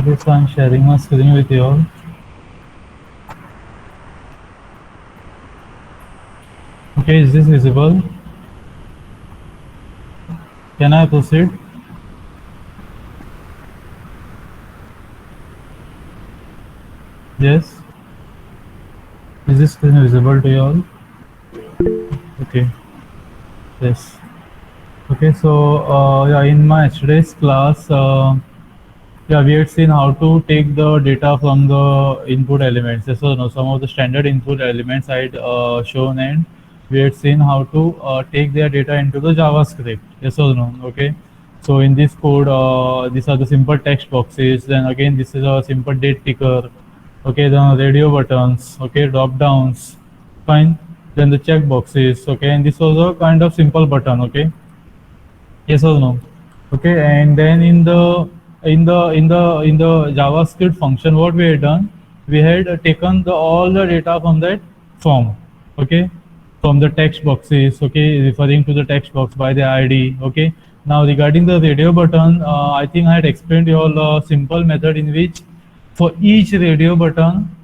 Okay, so I'm sharing my screen with you all. Okay, is this visible? Can I proceed? Yes. Is this screen visible to you all? Okay. Yes. Okay, so yeah, in my yesterday's class, yeah, we had seen how to take the data from the input elements. Yes or no? Some of the standard input elements I had shown, and we had seen how to take their data into the JavaScript. Yes or no? Okay. So in this code, these are the simple text boxes. Then again, this is a simple date ticker. Okay, then radio buttons. Okay, drop downs. Fine. Then the check boxes. Okay, and this was a kind of simple button. Okay, yes or no? Okay, and then in the JavaScript function, what we had done, we had taken all the data from that form. Okay, from the text boxes. Okay, referring to the text box by the ID. Okay, now regarding the radio button, I think I had explained you all a simple method in which for each radio button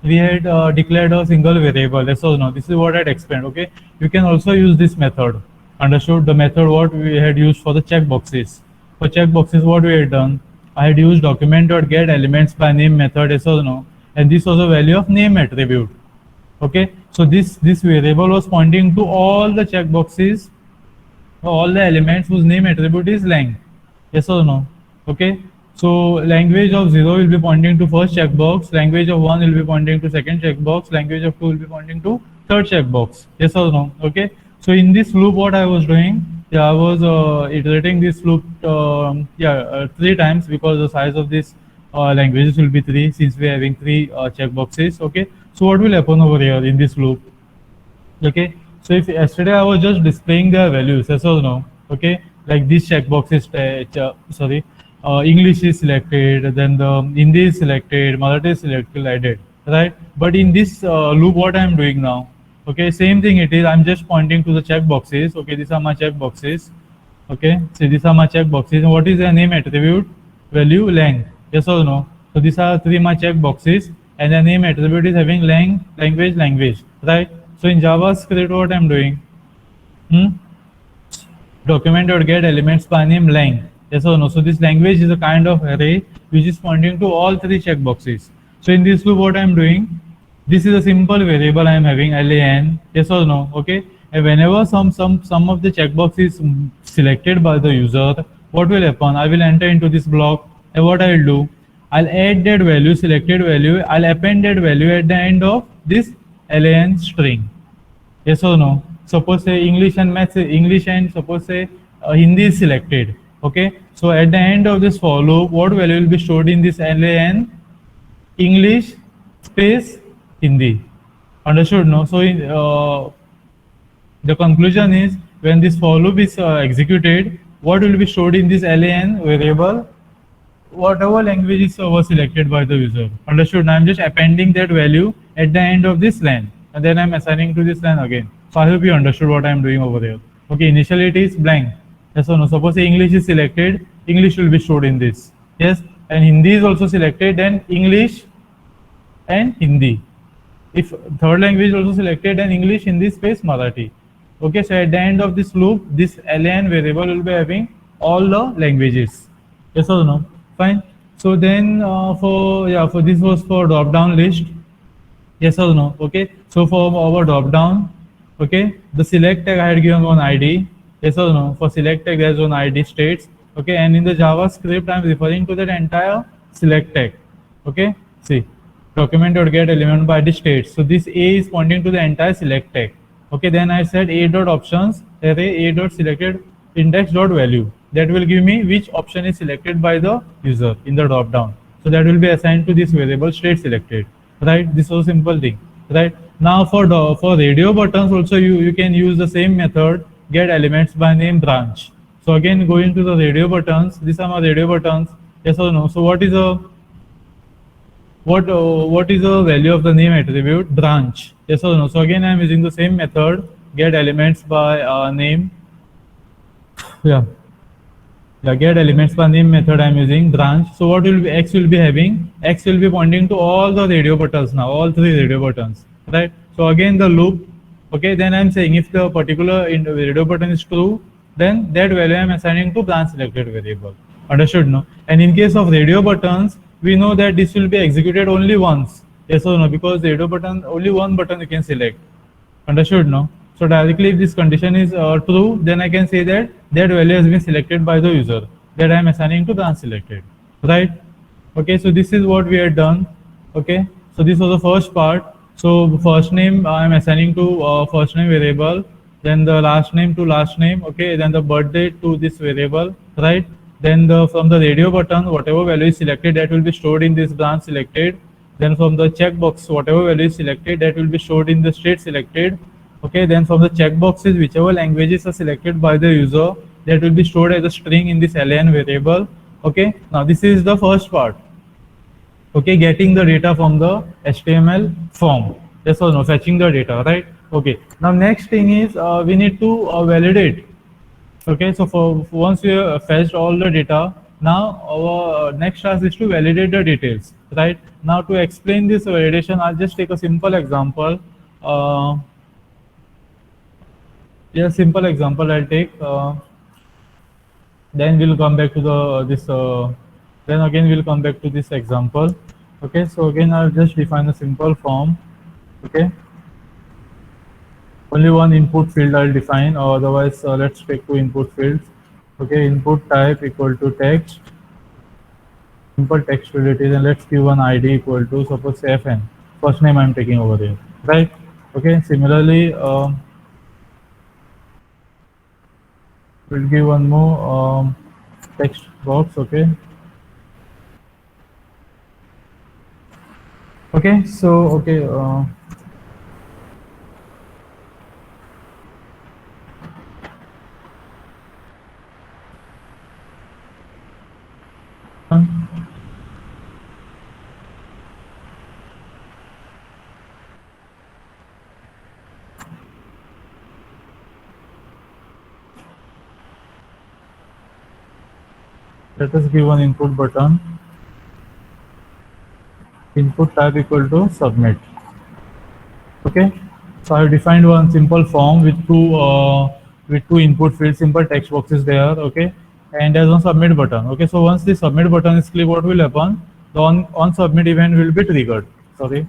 we had declared a single variable. Yes or no? This is what I had explained. Okay, you can also use this method. Understood? The method what we had used for the checkboxes. For checkboxes, what we had done, I had used document.get elements by name method. Yes or no? And this was a value of name attribute. Okay, so this variable was pointing to all the checkboxes, all the elements whose name attribute is lang. Yes or no? Okay. So language of 0 will be pointing to first checkbox, language of 1 will be pointing to second checkbox, language of 2 will be pointing to third checkbox. Yes or no? Okay. So in this loop, what I was doing, yeah, I was iterating this loop, three times because the size of this languages will be three since we are having three checkboxes. Okay. So what will happen over here in this loop? Okay, so if yesterday I was just displaying their values, yes or no? Okay, like this checkbox is English is selected, then the Hindi is selected, Marathi is selected, I did, right? But in this loop, what I am doing now? Okay, same thing it is. I'm just pointing to the checkboxes. Okay, these are my checkboxes. Okay, so these are my checkboxes. And what is their name attribute? Value lang. Yes or no? So these are three my checkboxes, and the name attribute is having lang, language, right? So in JavaScript, what I'm doing? Hmm? Document.get elements by name lang. Yes or no? So this language is a kind of array which is pointing to all three checkboxes. So in this loop, what I'm doing? This is a simple variable I am having lan. Yes or no? Okay. And whenever some of the checkbox is selected by the user, what will happen? I will enter into this block, and what I will do? I'll add that value, selected value. I'll append that value at the end of this lan string. Yes or no? Suppose say English and maths, English and suppose say Hindi is selected. Okay. So at the end of this for loop, what value will be stored in this LAN? English space Hindi. Understood? No. So the conclusion is when this for loop is executed, what will be stored in this LAN variable? Whatever languages was selected by the user. Understood? Now I'm just appending that value at the end of this line, and then I'm assigning to this line again. So I hope you understood what I'm doing over there. Okay, initially it is blank. Yes or no? Suppose English is selected, English will be stored in this. Yes, and Hindi is also selected, then English and Hindi. If third language is also selected, then English, Hindi space Marathi. Okay, so at the end of this loop, this LN variable will be having all the languages. Yes or no? Fine. So then for this was for drop down list. Yes or no? Okay. So for our drop down, okay, the select tag I had given one ID. Yes or no? For select tag there's one ID states. Okay, and in the JavaScript I'm referring to that entire select tag. Okay, see, document.get element by the states. So this A is pointing to the entire select tag. Okay, then I said A dot options array A dot selected index dot value. That will give me which option is selected by the user in the drop down. So that will be assigned to this variable state selected. Right? This was a simple thing. Right? Now for radio buttons also you can use the same method, get elements by name branch. So again going to the radio buttons, these are my radio buttons. Yes or no? So what is the value of the name attribute? Branch. Yes or no? So again I am using the same method, get elements by name. Yeah. The get elements per name method I'm using branch. So what will be X will be having? X will be pointing to all the radio buttons now, all three radio buttons, right? So again the loop. Okay, then I'm saying if the particular radio button is true, then that value I'm assigning to branch selected variable. Understood, no? And in case of radio buttons, we know that this will be executed only once. Yes or no? Because radio button, only one button you can select. Understood, no? So directly if this condition is true, then I can say that that value has been selected by the user that I am assigning to branch selected, right? Okay, so this is what we had done. Okay, so this was the first part. So first name I am assigning to first name variable, then the last name to last name. Okay, then the birth date to this variable, right? Then from the radio button, whatever value is selected, that will be stored in this branch selected. Then from the checkbox, whatever value is selected, that will be stored in the state selected. Okay, then from the checkboxes, whichever languages are selected by the user, that will be stored as a string in this len variable. Okay, now this is the first part. Okay, getting the data from the HTML form. Yes or no? Fetching the data, right? Okay. Now next thing is we need to validate. Okay, so for once we have fetched all the data, now our next task is to validate the details, right? Now to explain this validation, I'll just take a simple example. Yeah, simple example I'll take. Then we'll come back to the this. Then again we'll come back to this example. Okay, so again I'll just define a simple form. Okay. Only one input field I'll define, or otherwise let's take two input fields. Okay, input type equal to text, simple text field it is, and let's give one ID equal to suppose say FN. First name I'm taking over here, right? Okay, similarly we'll give one more text box. Okay. Okay, so okay. Let us give one input button. Input type equal to submit. Okay, so I have defined one simple form with two input fields, simple text boxes there. Okay, and there's one submit button. Okay, so once the submit button is clicked, what will happen? The on submit event will be triggered. Sorry,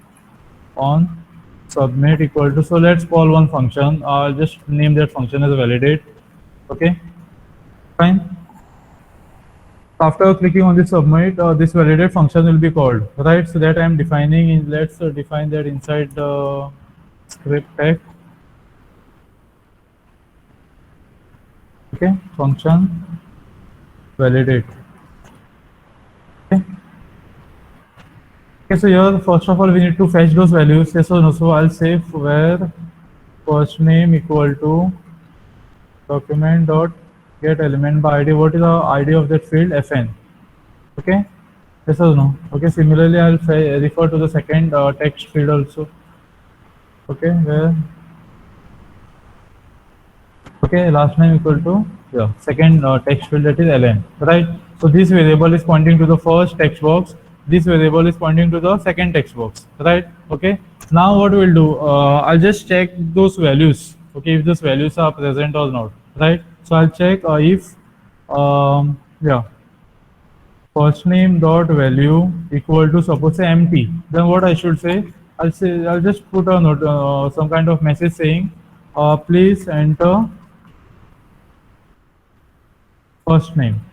on submit equal to, so let's call one function. I'll just name that function as validate. Okay, fine. After clicking on the submit, this validate function will be called, right? So that I am defining in, let's define that inside the script tag. Okay, function validate. Okay. Okay, so here first of all we need to fetch those values. Yes or no? So I'll say where first name equal to document dot get element by ID. What is the ID of that field? FN. Okay. Yes or no? Okay. Similarly, I'll refer to the second text field also. Okay. Where? Okay. Last name equal to, yeah, second text field, that is ln. Right. So this variable is pointing to the first text box. This variable is pointing to the second text box. Right. Okay. Now what we'll do? I'll just check those values. Okay. If those values are present or not. Right. So I'll check if yeah, first name dot value equal to suppose say empty. Then what I should say? I'll just put a note, some kind of message saying please enter first name.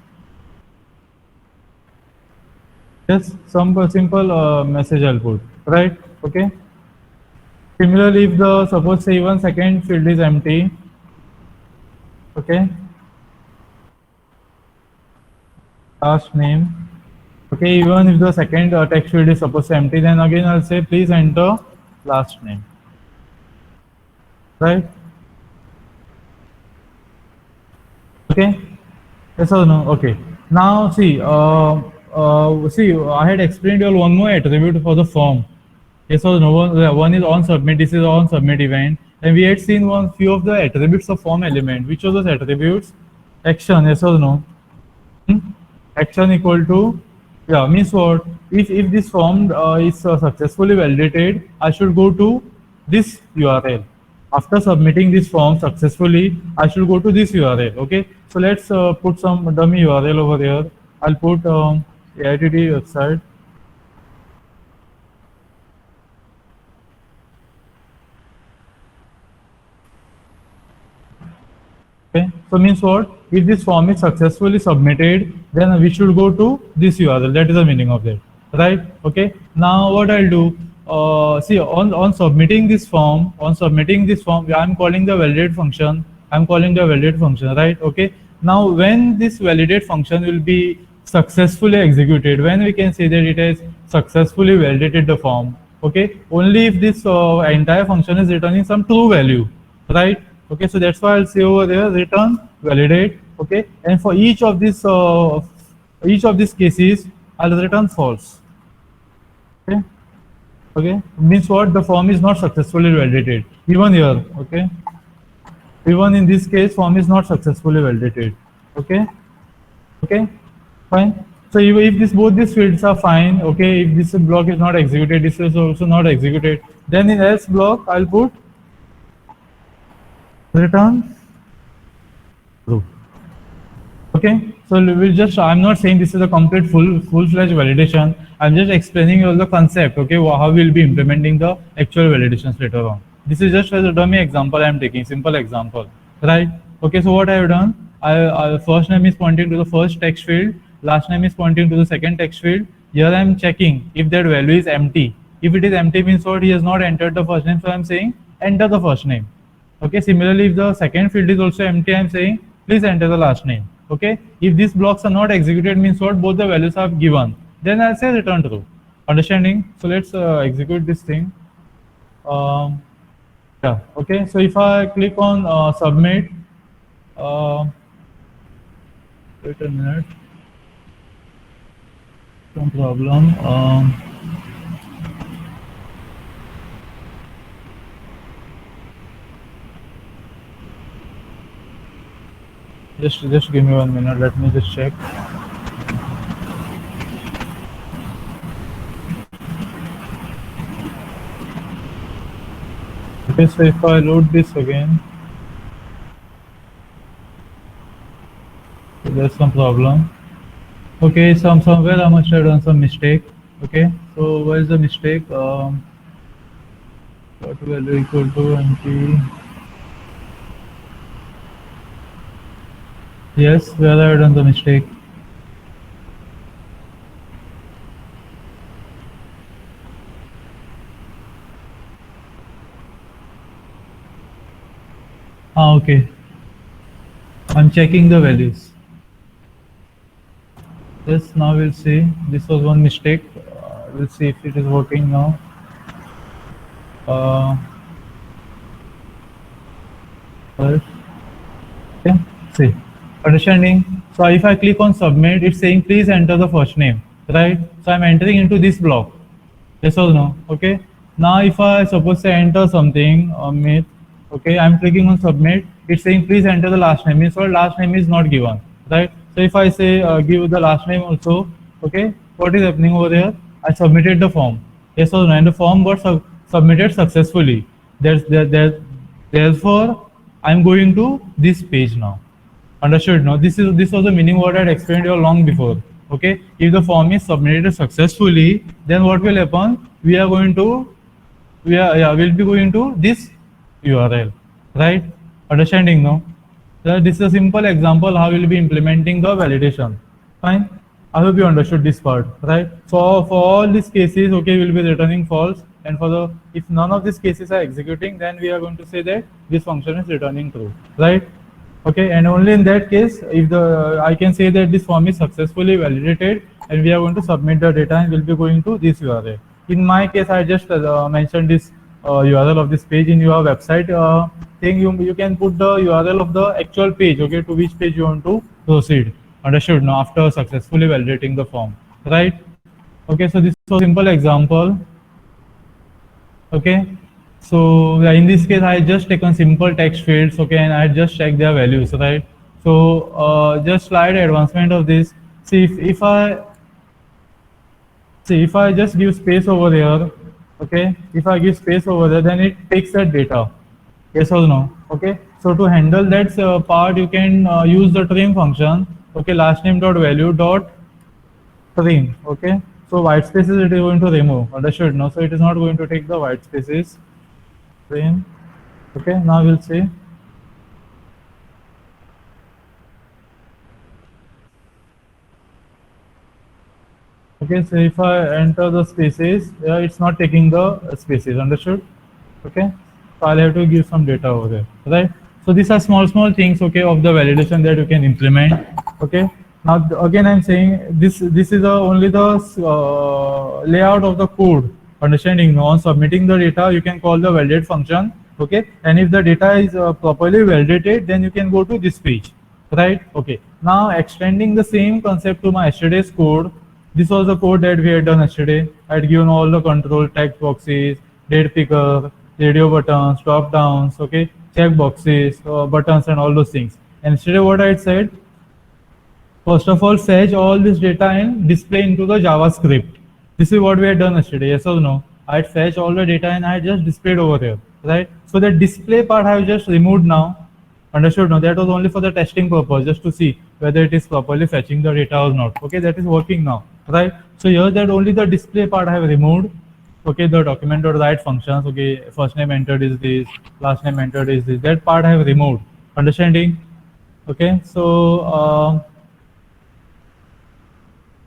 Yes, some simple message I'll put, right? Okay. Similarly, if the suppose say even second field is empty. Okay, last name. Okay, even if the second text field is supposed to empty, then again I'll say please enter last name. Right? Okay. Yes or no? Okay. Now see, see, I had explained you all one more attribute for the form. Yes or no? One is on submit. This is on submit event. And we had seen one few of the attributes of form element. Which are those attributes? Action, yes or no? action equal to, yeah, means what? If this form is successfully validated, I should go to this URL. After submitting this form successfully, I should go to this URL. Okay, so let's put some dummy URL over here. I'll put AITT website. Okay, so means what? If this form is successfully submitted, then we should go to this URL. That is the meaning of that, right? Okay. Now what I'll do? See, on submitting this form, I'm calling the validate function. I'm calling the validate function, right? Okay. Now when this validate function will be successfully executed, when we can say that it has successfully validated the form, okay, only if this entire function is returning some true value, right? Okay, so that's why I'll say over there return validate. Okay, and for each of these cases, I'll return false. Okay, okay, means what? The form is not successfully validated. Even here, okay, even in this case, form is not successfully validated. Okay, okay, fine. So if this both these fields are fine, okay, if this block is not executed, this is also not executed, then in else block I'll put return true. Okay, so we'll just, I'm not saying this is a complete full-fledged validation. I'm just explaining you all the concept, okay, how we'll be implementing the actual validations later on. This is just as a dummy example I'm taking, simple example, right? Okay, so what I have done, first name is pointing to the first text field, last name is pointing to the second text field. Here I'm checking if that value is empty. If it is empty, means what? He has not entered the first name, so I'm saying enter the first name. Okay, similarly, if the second field is also empty, I'm saying please enter the last name. Okay, if these blocks are not executed, means what? Both the values are given, then I'll say return true. Understanding? So let's execute this thing. Yeah, okay, so if I click on submit, wait a minute, no problem. Just give me 1 minute. Let me just check. Okay, so if I load this again, there's some problem. Okay, somewhere I must have done some mistake. Okay, so where is the mistake? What value equal to empty? Yes, where I have done the mistake. Okay. I'm checking the values. Yes, now we'll see. This was one mistake. We'll see if it is working now. Okay, see. Understanding? So if I click on submit, it's saying please enter the first name, right? So I'm entering into this block. Yes or no? Okay. Now if I suppose say enter something, Amit, okay, I'm clicking on submit, it's saying please enter the last name, means what? Last name is not given, right? So if I say give the last name also, okay, what is happening over there? I submitted the form. Yes or no? And the form got submitted successfully. Therefore, I'm going to this page now. Understood? No, this was the meaning what I had explained you long before. Okay, if the form is submitted successfully, then what will happen? We'll be going to this URL, right? Understanding? No. So this is a simple example how we'll be implementing the validation. Fine. I hope you understood this part, right? So for all these cases, okay, we'll be returning false, and for the if none of these cases are executing, then we are going to say that this function is returning true, right? Okay, and only in that case, if I can say that this form is successfully validated, and we are going to submit the data, and we'll be going to this URL. In my case, I just mentioned this URL of this page in your website thing. You can put the URL of the actual page, okay, to which page you want to proceed. Understood? Now, after successfully validating the form, right? Okay, so this is a simple example. Okay. So in this case, I just taken simple text fields, okay, and I just check their values, right? So just slight advancement of this. See if I just give space over here, okay, if I give space over there, then it takes that data. Yes or no? Okay. So to handle that part, you can use the trim function. Okay, last name dot value dot trim. Okay. So white spaces it is going to remove. Understood? No. So it is not going to take the white spaces. Trim. Okay. Now we'll see. Okay. So if I enter the spaces, it's not taking the spaces. Understood? Okay. So I'll have to give some data over there, right? So these are small things, okay, of the validation that you can implement. Okay. Now again I'm saying this is only the layout of the code. Understanding? Now on submitting the data you can call the validate function. Okay. And if the data is properly validated, then you can go to this page, right? Okay. Now extending the same concept to my yesterday's code. This was the code that we had done yesterday. I had given all the control text boxes, date picker, radio buttons, drop downs, okay, check boxes, buttons, and all those things. And yesterday, what I had said, first of all, fetch all this data and display into the JavaScript. This is what we had done yesterday, yes or no? I had fetched all the data and I had just displayed over here, right? So the display part I have just removed now. Understood? No, that was only for the testing purpose, just to see whether it is properly fetching the data or not. Okay, that is working now, right? So here that only the display part I have removed. Okay, the document.write functions. Okay, first name entered is this, last name entered is this. That part I have removed. Understanding? Okay, so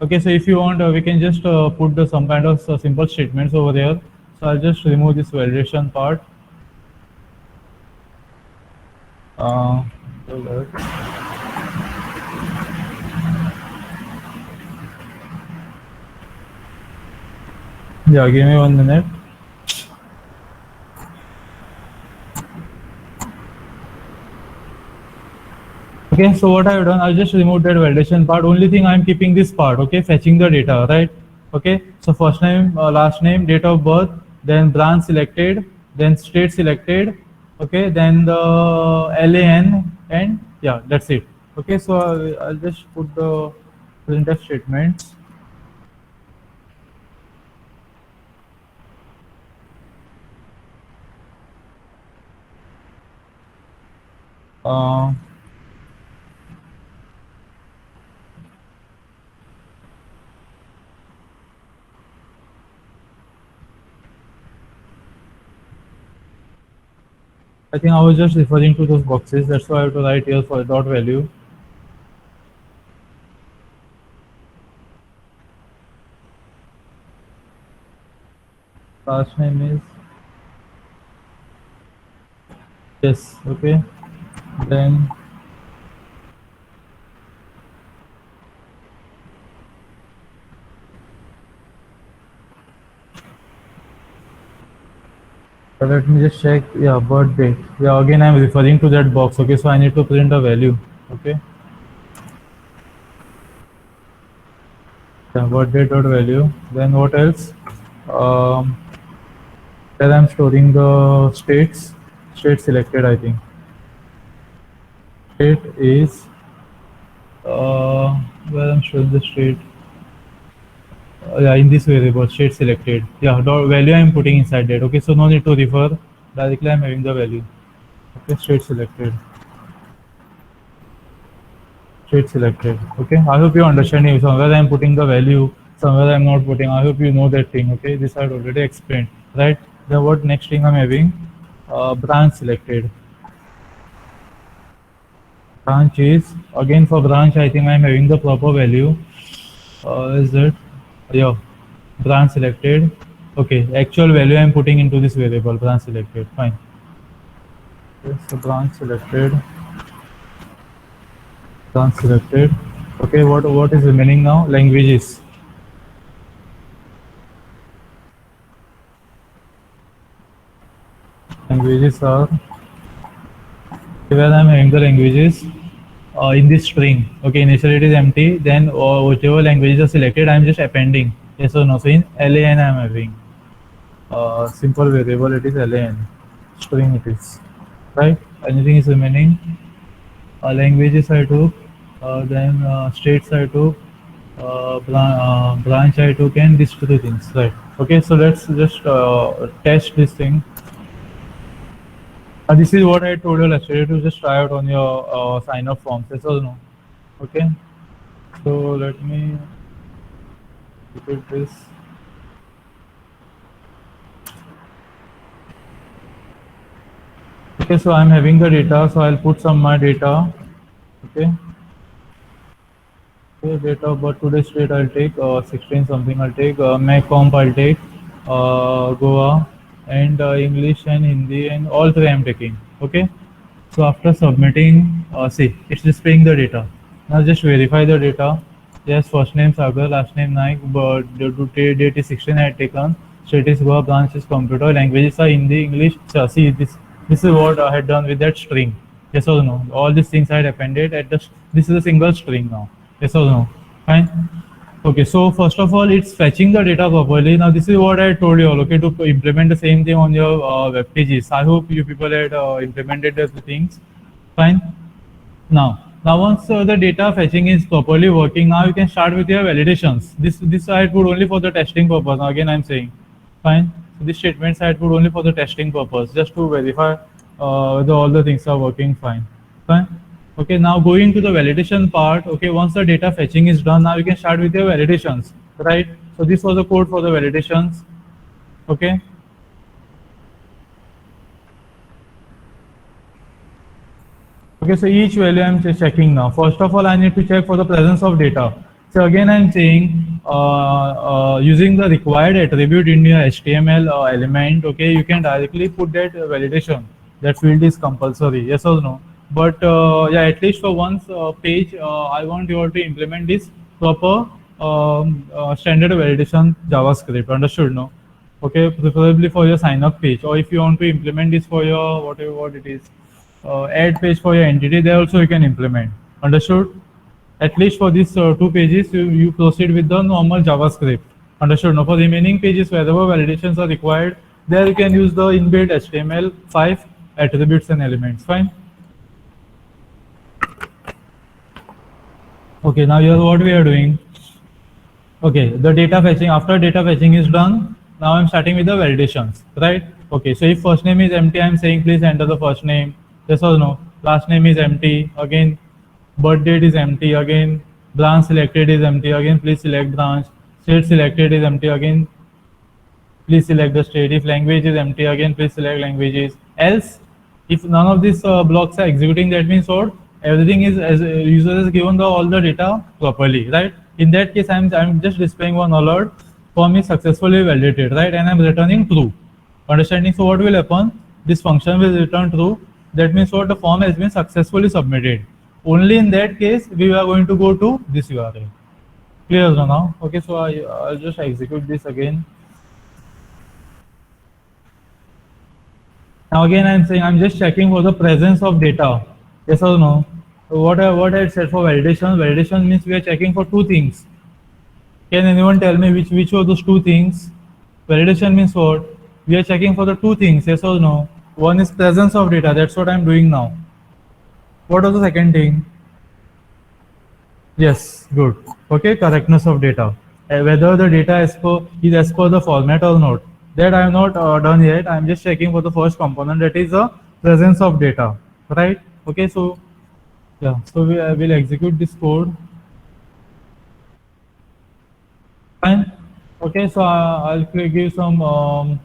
okay, so if you want, we can just put some kind of simple statements over there. So I'll just remove this validation part. Uh, yeah, give me 1 minute. Okay, so what I've done, I just removed that validation part. Only thing I'm keeping this part, okay, fetching the data, right? Okay, so first name, last name, date of birth, then branch selected, then state selected, okay, then the LAN, and yeah, that's it. Okay, so I'll just put the printf statements. I think I was just referring to those boxes. That's why I have to write here for dot value. Last name is yes. Okay. Then let me just check. Yeah, birth date. Yeah, again I'm referring to that box. Okay, so I need to print a value. Okay. Yeah, birth date dot value. Then what else? There I'm storing the states. State selected, I think. State is where I'm showing the state. Yeah, in this variable, state selected. Yeah, dot value I'm putting inside that. Okay, so no need to refer. Directly I'm having the value. Okay, state selected. State selected. Okay, I hope you understand it. Somewhere I'm putting the value, somewhere I'm not putting. I hope you know that thing. Okay, this I already explained, right? Then what next thing I'm having? Branch selected. Branch is again for branch. I think I'm having the proper value. Is it? Yeah, branch selected. Okay, actual value I'm putting into this variable. Branch selected. Fine. Okay, so branch selected. Branch selected. Okay, what is remaining now? Languages. Languages are where I'm having the languages in this string. Okay, initially it is empty. Then whichever languages are selected, I'm just appending yes or no. So in LAN I'm having simple variable. It is LAN string. It is right. Anything is remaining. Languages I took. Then states I took. branch I took and these two things, right? Okay, so let's just test this thing. This is what I told you yesterday to just try out on your sign up forms, yes or no? Okay, so let me repeat this. Okay, so I'm having the data, so I'll put some my data. Okay. Okay, date of birth, today's date I'll take 16 something I'll take, May comp I'll take, Goa, and English and Hindi, and all three I'm taking. Okay. So after submitting, see, it's displaying the data. Now just verify the data. Yes, first name Sagar, last name Naik, but the date is 16 I had taken. State is Goa, branch is computer, languages are Hindi, English. So see, this is what I had done with that string. Yes or no? All these things I had appended at the. This is a single string now. Yes or no? Fine. Okay, so first of all, it's fetching the data properly. Now, this is what I told you all, okay, to implement the same thing on your web pages. I hope you people had implemented the things. Fine. Now once the data fetching is properly working, now you can start with your validations. This I put only for the testing purpose. Now, again, I'm saying, fine. So this statements I put only for the testing purpose, just to verify whether all the things are working fine. Fine. Okay, now going to the validation part. Okay, once the data fetching is done, now you can start with your validations, right? So this was the code for the validations. Okay. Okay, so each value I'm checking now. First of all, I need to check for the presence of data. So again, I'm saying using the required attribute in your HTML element, okay, you can directly put that validation. That field is compulsory, yes or no? But yeah, at least for one page, I want you all to implement this proper standard validation JavaScript. Understood, no? Okay, preferably for your sign up page, or if you want to implement this for your whatever what it is, add page for your entity, there also you can implement. Understood? At least for these two pages, you proceed with the normal JavaScript. Understood? Now for remaining pages, wherever validations are required, there you can use the inbuilt HTML5 attributes and elements. Fine. Okay, now here what we are doing. Okay, the data fetching, after data fetching is done, now I'm starting with the validations, right? Okay, so if first name is empty, I'm saying please enter the first name. Yes or no? Last name is empty. Again, birth date is empty. Again, branch selected is empty. Again, please select branch. State selected is empty. Again, please select the state. If language is empty, again, please select languages. Else, if none of these blocks are executing, that means what? Everything is, as user is given all the data properly, right? In that case, I'm just displaying one alert. Form is successfully validated, right? And I'm returning true. Understanding? So what will happen? This function will return true. That means what? The form has been successfully submitted. Only in that case, we are going to go to this URL. Clear now? Okay, so I'll just execute this again. Now again, I'm saying I'm just checking for the presence of data. Yes or no? So what I said for validation? Validation means we are checking for two things. Can anyone tell me which are those two things? Validation means what? We are checking for the two things. Yes or no? One is presence of data. That's what I'm doing now. What was the second thing? Yes, good. Okay, correctness of data. Whether the data is as per the format or not. That I have not done yet. I am just checking for the first component, that is the presence of data, right? Okay, so yeah, so we will execute this code. Fine. Okay, so I'll give some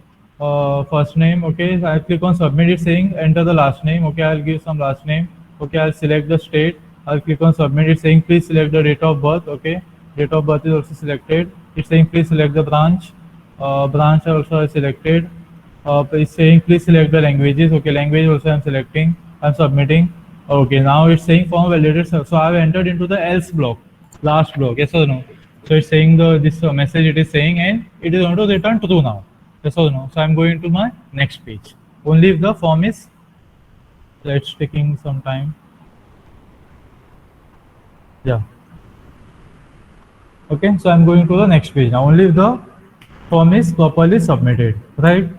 first name. Okay, so I'll click on submit. It's saying enter the last name. Okay, I'll give some last name. Okay, I'll select the state. I'll click on submit. It's saying please select the date of birth. Okay, date of birth is also selected. It's saying please select the branch. Branch also selected. It's saying please select the languages. Okay, language also I'm selecting. I'm submitting. Okay, now it's saying form validated. So I've entered into the else block, last block. Yes or no? So it's saying this message it is saying, and it is going to return true now. Yes or no? So I'm going to my next page. Only if the form is, it's taking some time. Yeah. Okay, so I'm going to the next page now. Only if the form is properly submitted, right?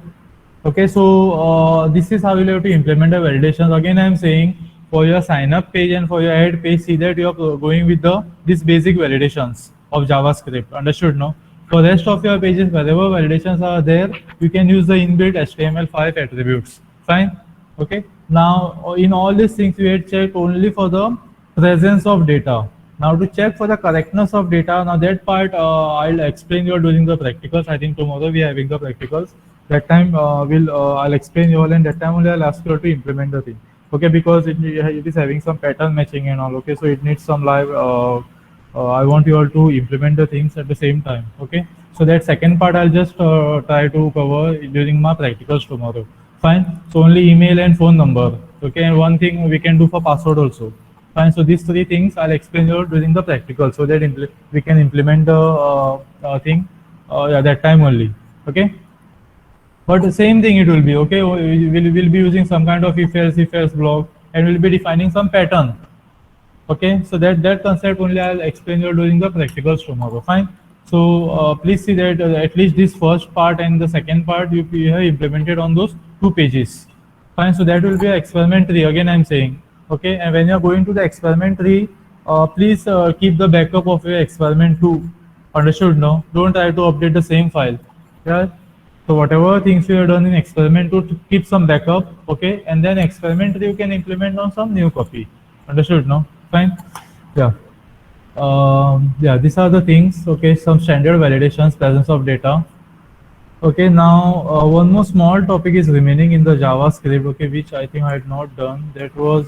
Okay, so this is how you have to implement the validations. Again, I'm saying for your sign up page and for your ad page, see that you are going with this basic validations. of JavaScript. Understood? No. For rest of your pages, wherever validations are there, you can use the inbuilt HTML5 attributes. Fine. Okay. Now, in all these things, we had checked only for the presence of data. Now, to check for the correctness of data, now that part I'll explain you during the practicals. I think tomorrow we are having the practicals. That time I'll explain you all, and that time only I'll ask you to implement the thing. Okay, because it is having some pattern matching and all. Okay, so it needs some live. I want you all to implement the things at the same time. Okay, so that second part I'll just try to cover during my practicals tomorrow. Fine. So only email and phone number. Okay, and one thing we can do for password also. Fine. So these three things I'll explain you during the practical, so that we can implement the thing yeah, that time only. Okay. But the same thing it will be, okay? We'll be using some kind of if else block, and we'll be defining some pattern. Okay, so that concept only I'll explain you during the practicals tomorrow. Fine. So please see that at least this first part and the second part you have implemented on those 2 pages. Fine. So that will be experiment 3. Again, I'm saying, okay. And when you're going to the experiment 3, please keep the backup of your experiment 2. Understood? No. Don't try to update the same file. Yeah. So whatever things you have done in experiment 2, to keep some backup, okay, and then experiment 3 you can implement on some new copy. Understood? No? Fine. Yeah. Yeah. These are the things. Okay. Some standard validations, presence of data. Okay. Now one more small topic is remaining in the JavaScript. Okay, which I think I had not done. That was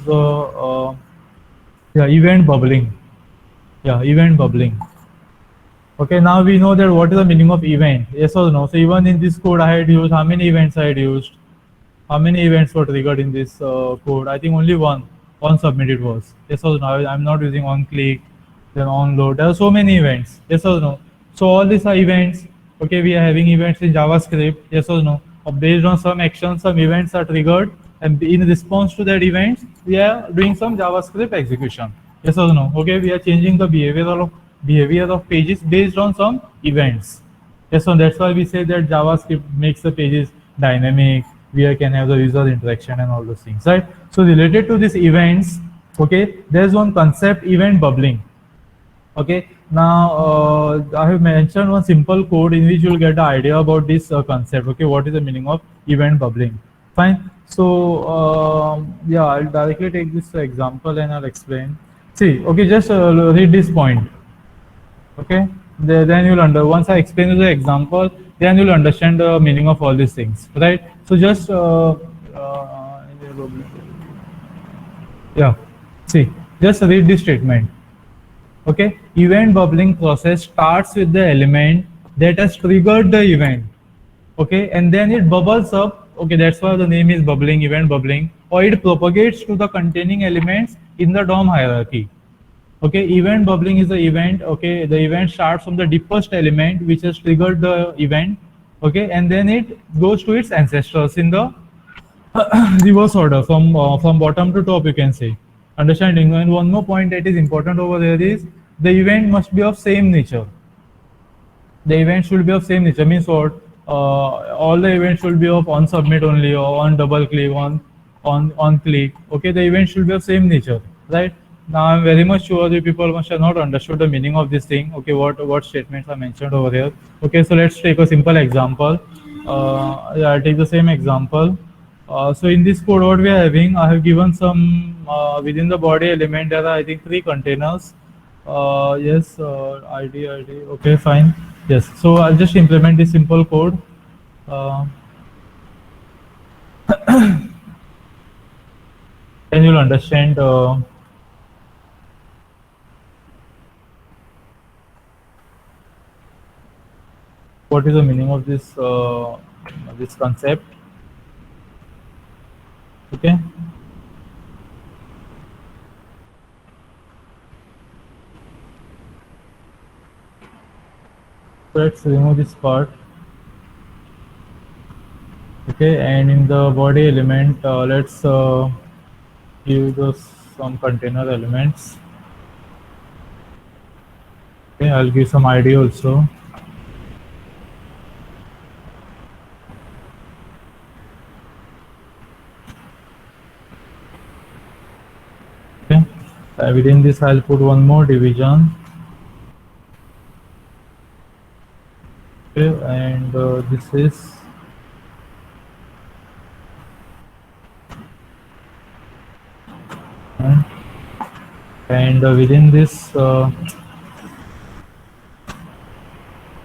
yeah, event bubbling. Yeah, event bubbling. Okay, now we know that what is the meaning of event, yes or no? So even in this code I had used, how many events I had used? How many events were triggered in this code? I think only one submit it was. Yes or no? I'm not using on click, then on load. There are so many events, yes or no? So all these are events. Okay, we are having events in JavaScript, yes or no? Based on some actions, some events are triggered, and in response to that events, we are doing some JavaScript execution. Yes or no? Okay, we are changing the behavior of pages based on some events. Yes, so that's why we say that JavaScript makes the pages dynamic. We can have the user interaction and all those things, right? So related to these events, okay, there's one concept, event bubbling. Okay, now I have mentioned one simple code in which you will get the idea about this concept. Okay, what is the meaning of event bubbling? Fine. So yeah, I'll directly take this example and I'll explain. See, okay, just read this point. Okay, then you'll once I explain the example, then you'll understand the meaning of all these things, right? So just yeah, see, just read this statement. Okay, event bubbling process starts with the element that has triggered the event. Okay, and then it bubbles up. Okay, that's why the name is bubbling, event bubbling, or it propagates to the containing elements in the DOM hierarchy. Okay, event bubbling is the event. Okay, the event starts from the deepest element which has triggered the event. Okay, and then it goes to its ancestors in the reverse order from bottom to top, you can say. Understanding? And one more point that is important over there is the event must be of same nature. The event should be of same nature. Means what? All the events should be of on submit only, or on double click, on click. Okay, the event should be of same nature, right? Now I'm very much sure the people must have not understood the meaning of this thing. Okay, what statements are mentioned over here. Okay, so let's take a simple example. Yeah, I'll take the same example. So in this code, what we are having, I have given some within the body element. There are, I think, 3 containers. Yes, ID. Okay, fine. Yes. So I'll just implement this simple code. Then you'll understand. What is the meaning of this this concept? Okay. So let's remove this part. Okay, and in the body element, let's give those some container elements. Okay, I'll give some ID also. Okay, within this I'll put one more division. and this is and within this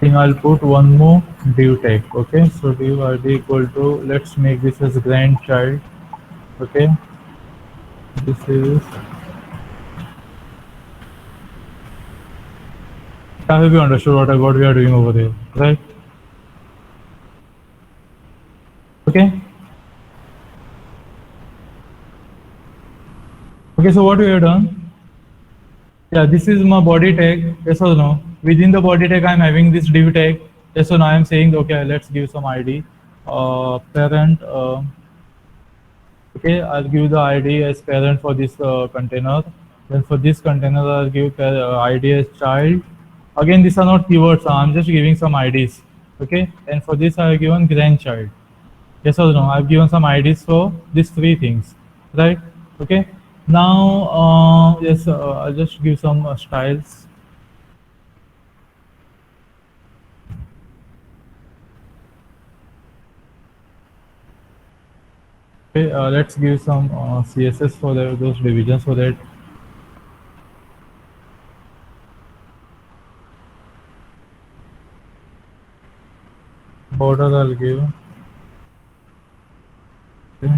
thing I'll put one more div tag. Okay, so div id equal to, let's make this as grandchild. Okay, this is, I hope you understood what we are doing over there, right? Okay. Okay, so what we have done? Yeah, this is my body tag. Yes or no? Within the body tag, I'm having this div tag. Yes or no? I'm saying, okay, let's give some ID. Parent. Okay, I'll give the ID as parent for this container. Then for this container, I'll give ID as child. Again, these are not keywords. I'm just giving some IDs. Okay, and for this, I have given grandchild. Yes or no? I've given some IDs for these three things, right? Okay. Now, yes, I'll just give some styles. Okay, let's give some CSS for those divisions so that border I'll give. Okay.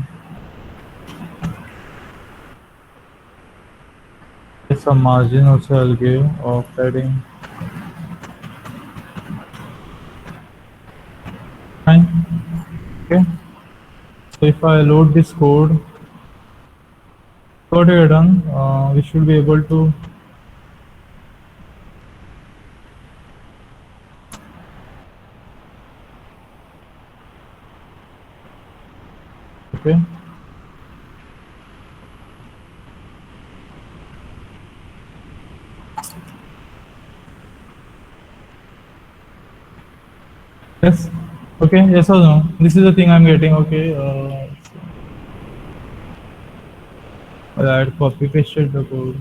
Some margin also I'll give of padding. Fine. Okay. So if I load this code, what we have done, we should be able to okay. Yes. Okay. Yes or no? This is the thing I'm getting. Okay. I copy pasted the code.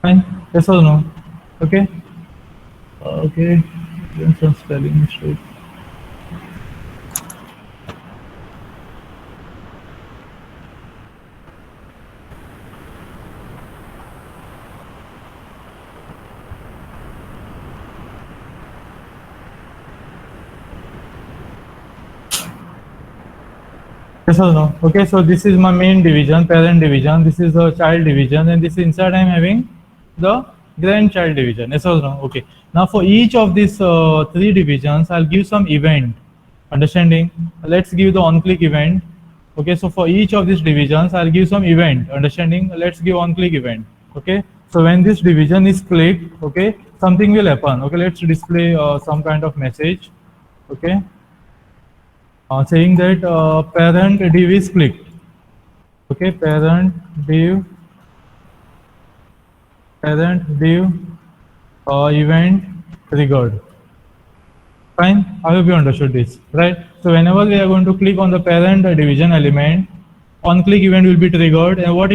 Fine. Yes or no? Okay. Okay. Then some spelling mistake. Yes or no? Okay, so this is my main division, parent division. This is the child division, and this inside I'm having the grandchild division. Yes or no? Okay. Now for each of these three divisions, I'll give some event. Understanding? Let's give the on-click event. Okay, so for each of these divisions, I'll give some event. Understanding? Let's give on-click event. Okay. So when this division is clicked, okay, something will happen. Okay, let's display some kind of message. Okay. Saying that parent div is clicked. Okay, parent div event triggered. Fine. I hope you understood this, right? So whenever we are going to click on the parent division element, on click event will be triggered, and what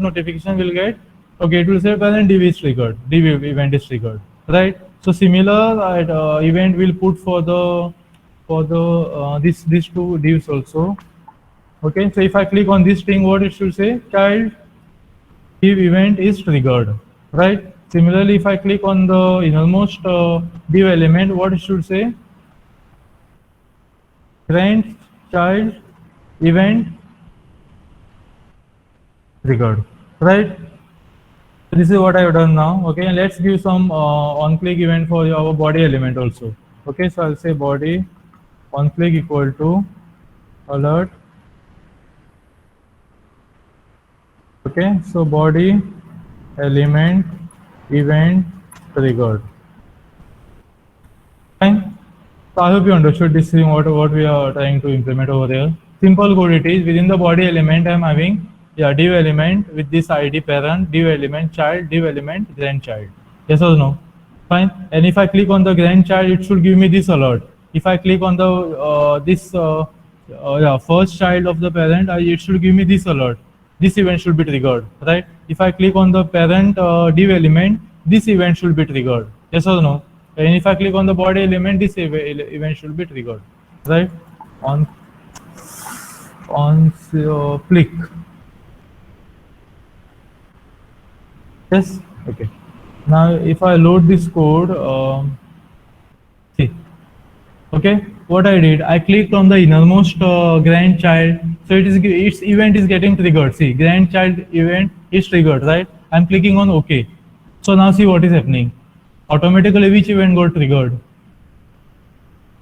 notification will get? Okay, it will say parent div is triggered, div event is triggered, right? So similar event will put for the these two divs also. Okay, so if I click on this thing, what it should say? Child div event is triggered, right? Similarly, if I click on the innermost div element, what it should say? Grandchild event triggered, right? This is what I have done now. Okay, and let's give some on-click event for our body element also. Okay, so I'll say body on-click equal to alert. Okay, so body element event triggered. Fine. So I hope you understood this thing, what we are trying to implement over there. Simple code it is. Within the body element, I'm having div element with this ID parent, div element child, div element grandchild. Yes or no? Fine. And if I click on the grandchild, it should give me this alert. If I click on the first child of the parent, it should give me this alert. This event should be triggered, right? If I click on the parent div element, this event should be triggered. Yes or no? And if I click on the body element, this event should be triggered, right? On click. Yes. Okay. Now, if I load this code, see. Okay, what I did, I clicked on the innermost grandchild, so its event is getting triggered. See, grandchild event is triggered, right? I'm clicking on OK. So now see what is happening. Automatically, which event got triggered?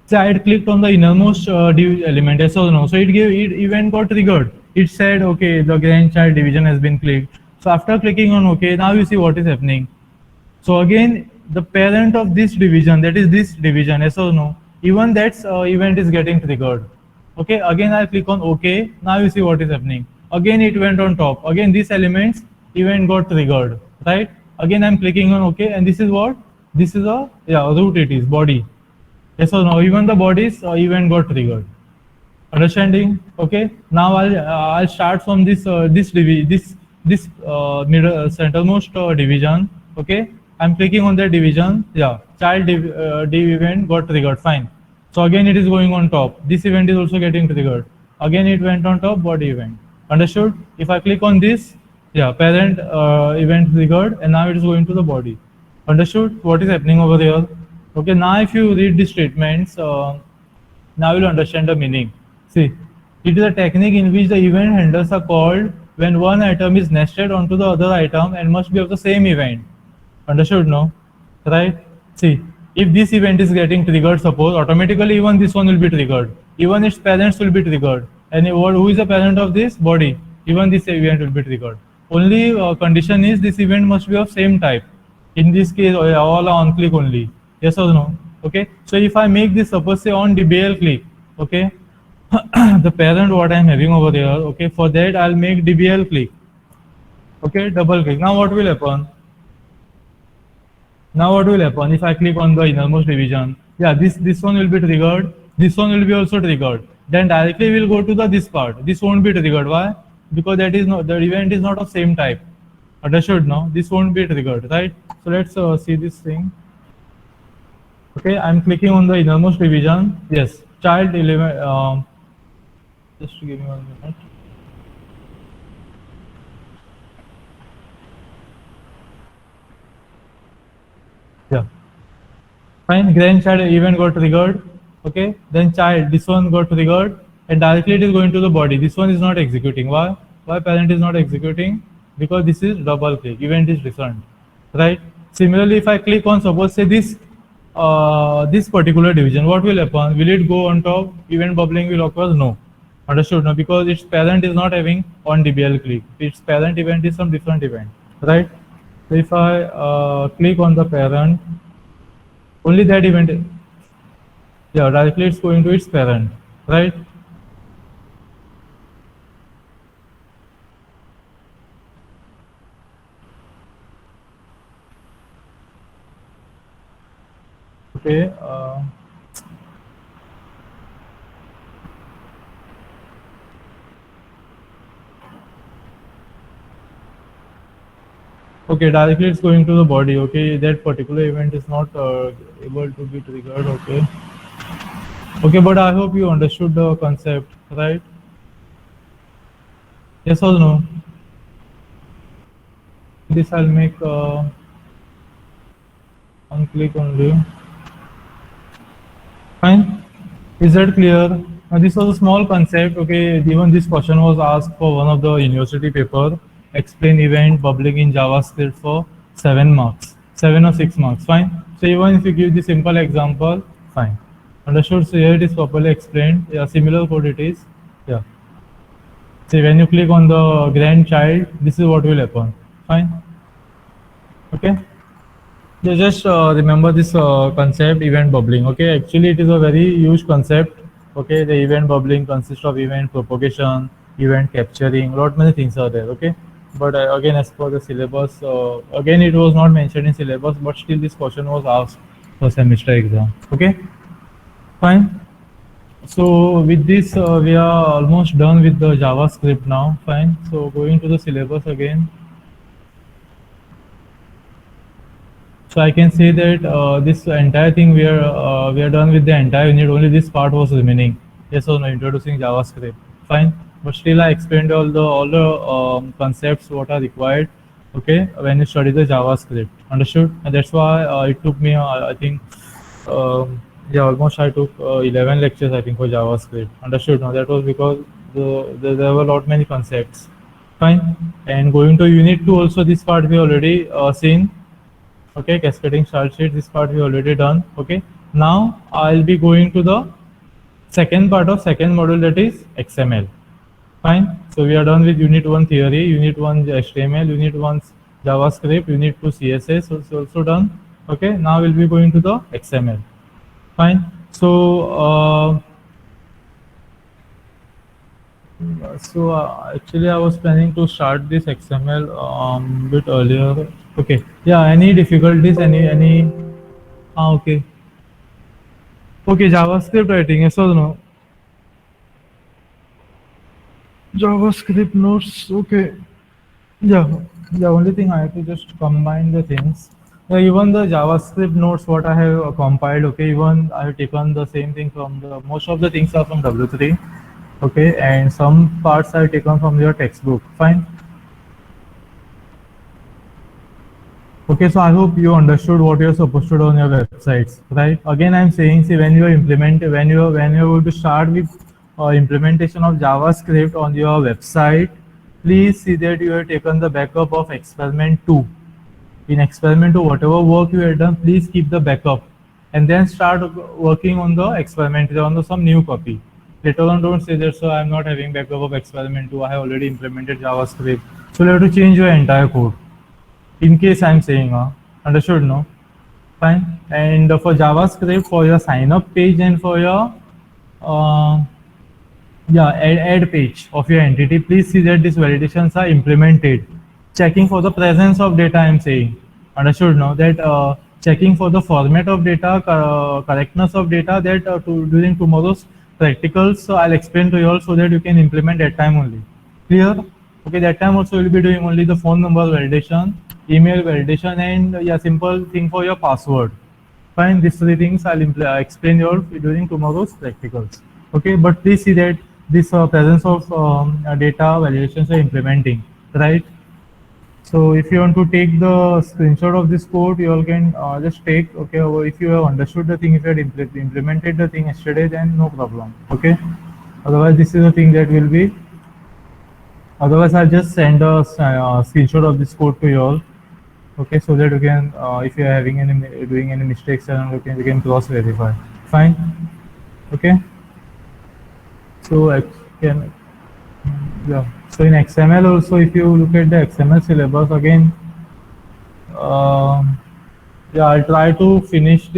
So I had clicked on the innermost element, yes or no? So it event got triggered. It said, okay, the grandchild division has been clicked. So after clicking on OK, now you see what is happening. So again, the parent of this division, that is this division, yes or no? Even that event is getting triggered. Okay, again I click on OK. Now you see what is happening. Again it went on top. Again this elements event got triggered, right? Again I'm clicking on OK, and this is what? This is a root. It is body. Yes or no? Even the body's event got triggered. Understanding? Okay. Now I'll start from this middle centermost division. Okay. I'm clicking on the division. Yeah. Child div event got triggered. Fine. So again it is going on top. This event is also getting triggered. Again it went on top. Body event. Understood? If I click on this, yeah, parent event triggered, and now it is going to the body. Understood? What is happening over there? Okay. Now if you read the statements. Now you'll understand the meaning. See, it is a technique in which the event handlers are called when one item is nested onto the other item and must be of the same event. Understood, no? Right? See, if this event is getting triggered, suppose automatically even this one will be triggered. Even its parents will be triggered. And who is the parent of this? Body. Even this event will be triggered. Only condition is this event must be of same type. In this case, all are on click only. Yes or no? Okay. So if I make this, suppose say on DBL click, okay, the parent what I am having over there, okay, for that I'll make DBL click, okay, double click. Now what will happen? Now what will happen if I click on the innermost division? Yeah, this one will be triggered. This one will be also triggered. Then directly we'll go to the this part. This won't be triggered. Why? Because that is not, the event is not of same type. Understood? No, this won't be triggered, right? So let's see this thing. Okay, I'm clicking on the innermost division. Yes, child 11. Just give me 1 minute. Yeah. Fine. Grandchild event got triggered. Okay. Then child, this one got triggered, and directly it is going to the body. This one is not executing. Why? Why parent is not executing? Because this is double click. Event is returned. Right. Similarly, if I click on, suppose say this particular division, what will happen? Will it go on top? Event bubbling will occur? No. Understood? No, because its parent is not having on DBL click. Its parent event is some different event, right? So if I click on the parent, only that event, yeah, directly it's going to its parent, right? Okay. Okay, directly it's going to the body. Okay, that particular event is not able to be triggered. Okay. Okay, but I hope you understood the concept, right? Yes or no? This I'll make on click only. Fine. Is that clear? This was a small concept. Okay, even this question was asked for one of the university paper. Explain event bubbling in JavaScript for 7 marks, 7 or 6 marks. Fine. So even if you give the simple example, fine. Understood? So here it is properly explained. Yeah, similar code it is. Yeah. See, when you click on the grandchild, this is what will happen. Fine. Okay. So just remember this concept, event bubbling. Okay, actually it is a very huge concept. Okay, the event bubbling consists of event propagation, event capturing, lot many things are there. Okay, but again, as per the syllabus, again it was not mentioned in syllabus, but still this question was asked for semester exam. Okay, fine. So with this, we are almost done with the JavaScript now. Fine. So going to the syllabus again. So I can say that this entire thing we are done with the entire unit. Only this part was remaining. Yes or no? Introducing JavaScript. Fine. But still, I explained all the concepts what are required. Okay, when you study the JavaScript, understood? And that's why it took me. I think. Yeah, almost I took 11 lectures. I think for JavaScript. Understood? Now that was because there were a lot many concepts. Fine. And going to unit 2 also, this part we already seen. Okay, cascading start sheet, this part we already done. Okay, now I'll be going to the second part of second module, that is XML. Fine, so we are done with unit 1 theory, unit 1 HTML, unit 1 JavaScript, unit 2 CSS also done. Okay, now we'll be going to the XML. Fine, so actually I was planning to start this XML bit earlier. Okay, yeah, any difficulties, any okay. Okay, JavaScript writing, yes or no? JavaScript notes, okay. Yeah, the only thing I have to just combine the things. Yeah, even the JavaScript notes what I have compiled, okay, even I have taken the same thing from the, most of the things are from W3, okay, and some parts I have taken from your textbook, fine. Okay, so I hope you understood what you're supposed to do on your websites, right? Again, I'm saying, see, when you implement, when you're going to start with implementation of JavaScript on your website, please see that you have taken the backup of experiment 2. In experiment 2, whatever work you have done, please keep the backup, and then start working on the experiment on some new copy. Later on, don't say that, so I'm not having backup of experiment 2. I have already implemented JavaScript, so you have to change your entire code. In case I'm saying, understood, no? Fine. And for JavaScript, for your sign up page and for your uh, yeah, add page of your entity, please see that these validations are implemented. Checking for the presence of data, I'm saying. Understood, no? That checking for the format of data, correctness of data, that during tomorrow's practicals, so I'll explain to you all so that you can implement that time only. Clear? Okay, that time also we'll be doing only the phone number validation, email validation, and yeah, simple thing for your password. Fine, these three things I'll explain you all during tomorrow's practicals. Okay, but please see that this presence of data validations are implementing, right? So if you want to take the screenshot of this code, you all can just take, okay, or if you have understood the thing, if you had implemented the thing yesterday, then no problem, okay? Otherwise, this is the thing that will be, otherwise I'll just send a screenshot of this code to you all, okay, so that you can, if you are having any, doing any mistakes, and you can cross verify. Fine, okay. So can, yeah, so in XML also, if you look at the XML syllabus again, yeah, I'll try to finish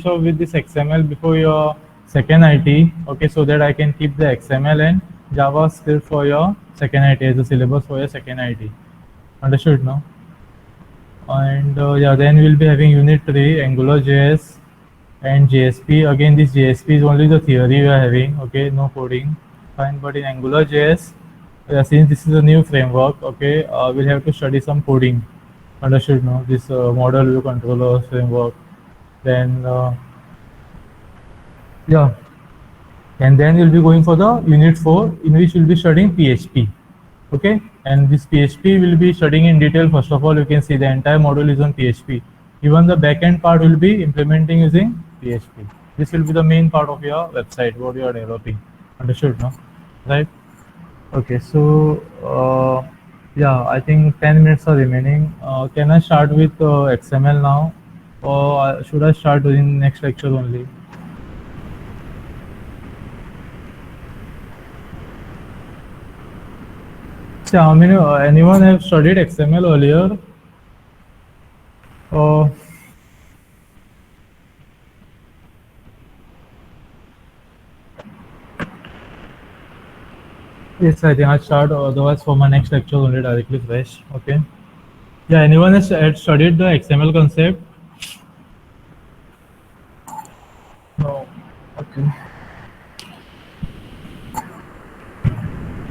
off with this XML before your second IT, okay, so that I can keep the XML and JavaScript for your second IT as a syllabus for your second IT. Understood now? And yeah, then we'll be having unit 3, AngularJS and JSP. Again, this JSP is only the theory we are having, okay, no coding. Fine, but in AngularJS, since this is a new framework, okay, we'll have to study some coding. Understood now? This model view controller framework. Then, yeah, and then we'll be going for the unit 4, in which we'll be studying PHP. Okay, and this PHP will be studying in detail. First of all, you can see the entire module is on PHP. Even the backend part will be implementing using PHP. This will be the main part of your website, what you are developing. Understood, no? Right? Okay, so yeah, I think 10 minutes are remaining. Can I start with XML now, or should I start during next lecture only? So, how many, anyone have studied XML earlier? Yes, I think I'll start. Otherwise, for my next lecture, only directly fresh. Okay. Yeah, anyone has had studied the XML concept? No. Okay.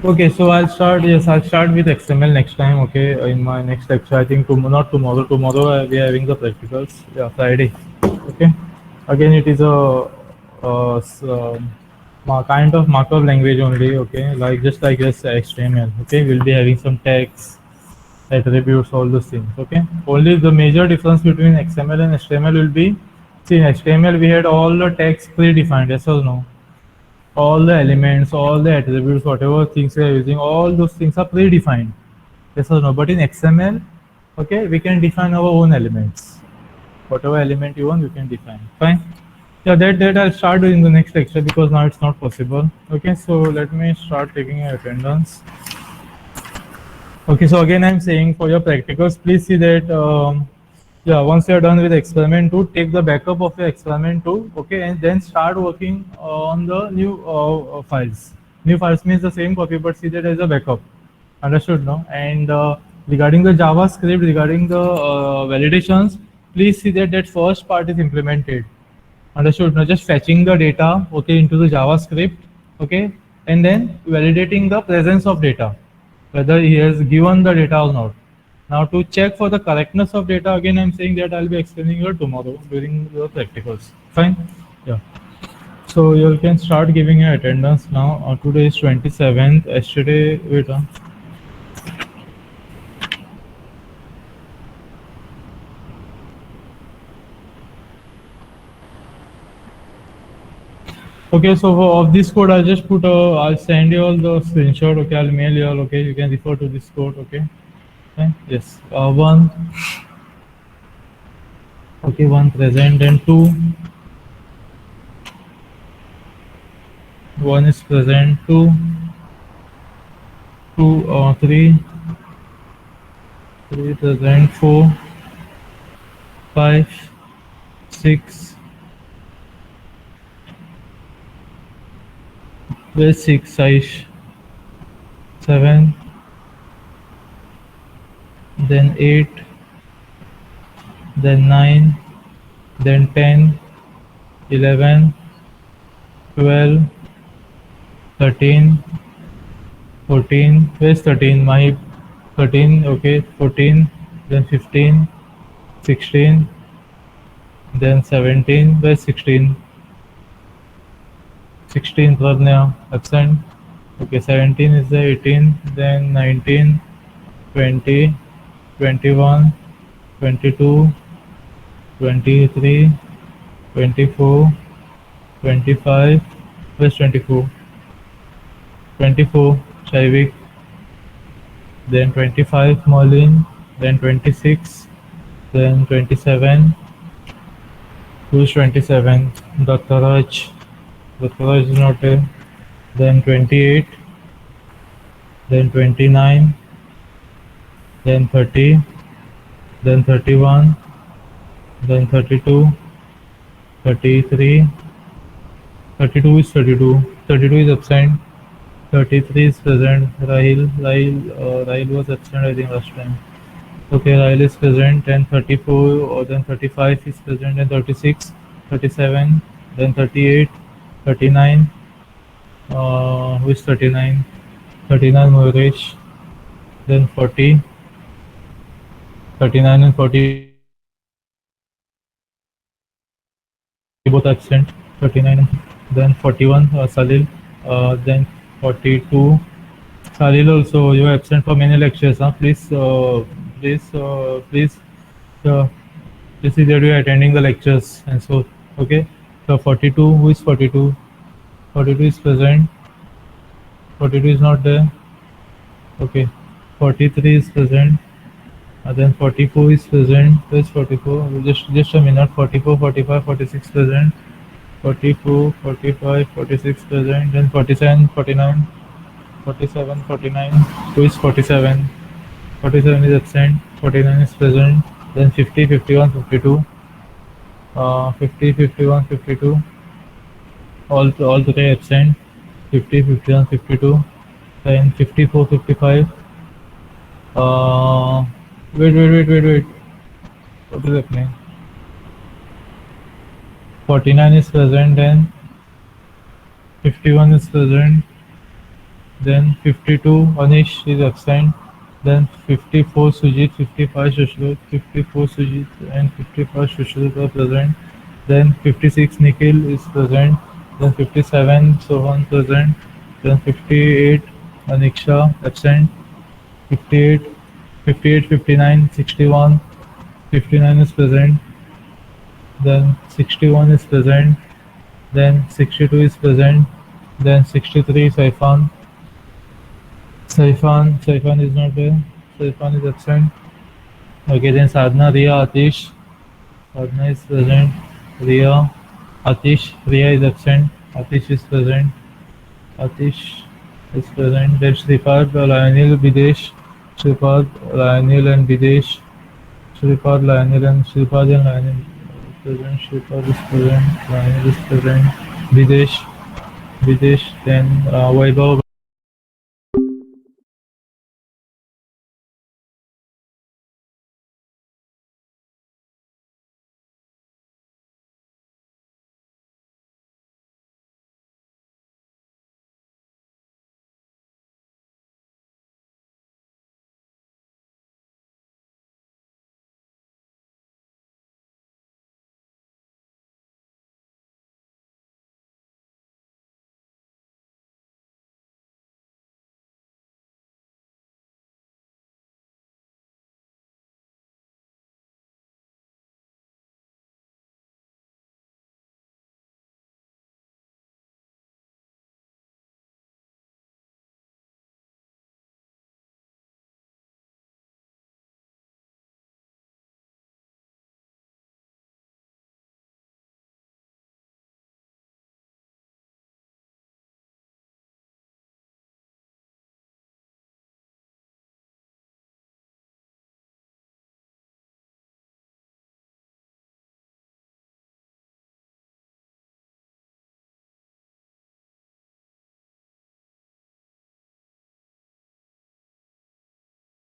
Okay, so I'll start. Yes, I'll start with XML next time. Okay, in my next lecture. I think tomorrow, not tomorrow. Tomorrow we are having the practicals. Yeah, Friday. Okay. Again, it is kind of markup language only. Okay, like just like this HTML. Okay, we'll be having some text, attributes, all those things. Okay. Only the major difference between XML and HTML will be, see, in HTML we had all the text predefined. Yes or no? All the elements, all the attributes, whatever things we are using, all those things are predefined. Yes or no? But in XML, okay, we can define our own elements. Whatever element you want, you can define. Fine. Yeah, that I'll start doing the next lecture because now it's not possible. Okay, so let me start taking your attendance. Okay, so again I'm saying for your practicals, please see that yeah, once you're done with experiment 2, take the backup of your experiment 2, okay, and then start working on the new files. New files means the same copy, but see that as a backup. Understood, no? And regarding the JavaScript, regarding the validations, please see that that first part is implemented. Understood, now just fetching the data, okay, into the JavaScript, okay, and then validating the presence of data, whether he has given the data or not. Now to check for the correctness of data, again I'm saying that I'll be explaining you tomorrow during the practicals. Fine. Yeah, so you can start giving your attendance now. Today is 27th. Yesterday, wait, okay, so of this code, I'll just put I'll send you all the screenshot. Okay, I'll mail you all. Okay, you can refer to this code. Okay, fine. Yes, one. Okay, one present and two. One is present. Two. Two. Three. Three present. Four. Five. Six. Where's six? Aish. Seven. Then eight. Then nine. Then 10. 11. 12. 13. 14. Where's 13? My 13. Okay. 14. Then 15. 16. Then 17. Where's 16? 16 Pradnya absent. Okay. 17 is the 18. Then 19. 20. 21. 22. 23. 24. 25. Where's 24? 24 Chaivik. Then 25 Merlin. Then 26. Then 27. Who's 27? Dattaraj. Dattaraj is not there. Then 28. Then 29. Then 30. Then 31. Then 32. 33. 32 is 32. 32 is absent. 33 is present. Rahil was absent, I think, last time. Okay, Rahil is present. Then 34, or then 35 is present. Then 36, 37, then 38, 39. Who is 39? 39 Moresh. Then 40. 39 and 40 both absent. 39 and then 41 Salil. Then 42 Salil also, you are absent for many lectures. Huh? Please please see that you are attending the lectures and so. Okay, so 42, who is 42? 42 is present. 42 is not there. Okay, 43 is present. Then 44 is present. Where is 44? Just a minute. 44, 45, 46 present. 44, 45, 46 present. Then 47, 49, 47, 49. Who is 47? 47 is absent. 49 is present. Then 50, 51, 52. 50, 51, 52. All today absent. 50, 51, 52. Then 54, 55. Wait. What is happening? 49 is present and 51 is present. Then 52 Anish is absent. Then 54 Sujit, 55 Shashrut, 54 Sujit and 55 Shashrut are present. Then 56 Nikhil is present. Then 57 Sohan present. Then 58 Aniksha absent. 58, 58, 59, 61. 59 is present. Then 61 is present. Then 62 is present. Then 63 Saifan. Saifan is not there. Saifan is absent. Okay, then Sadhna, Riya, Atish. Sadhna is present. Riya, Atish. Riya is absent. Atish is present. Atish is present. Then Shripad, Lionel, Videsh. Shripad, Lionel and Videsh. Shripad and Lionel present. Shripad is present. Lionel is present. Videsh. Then Vaibhav.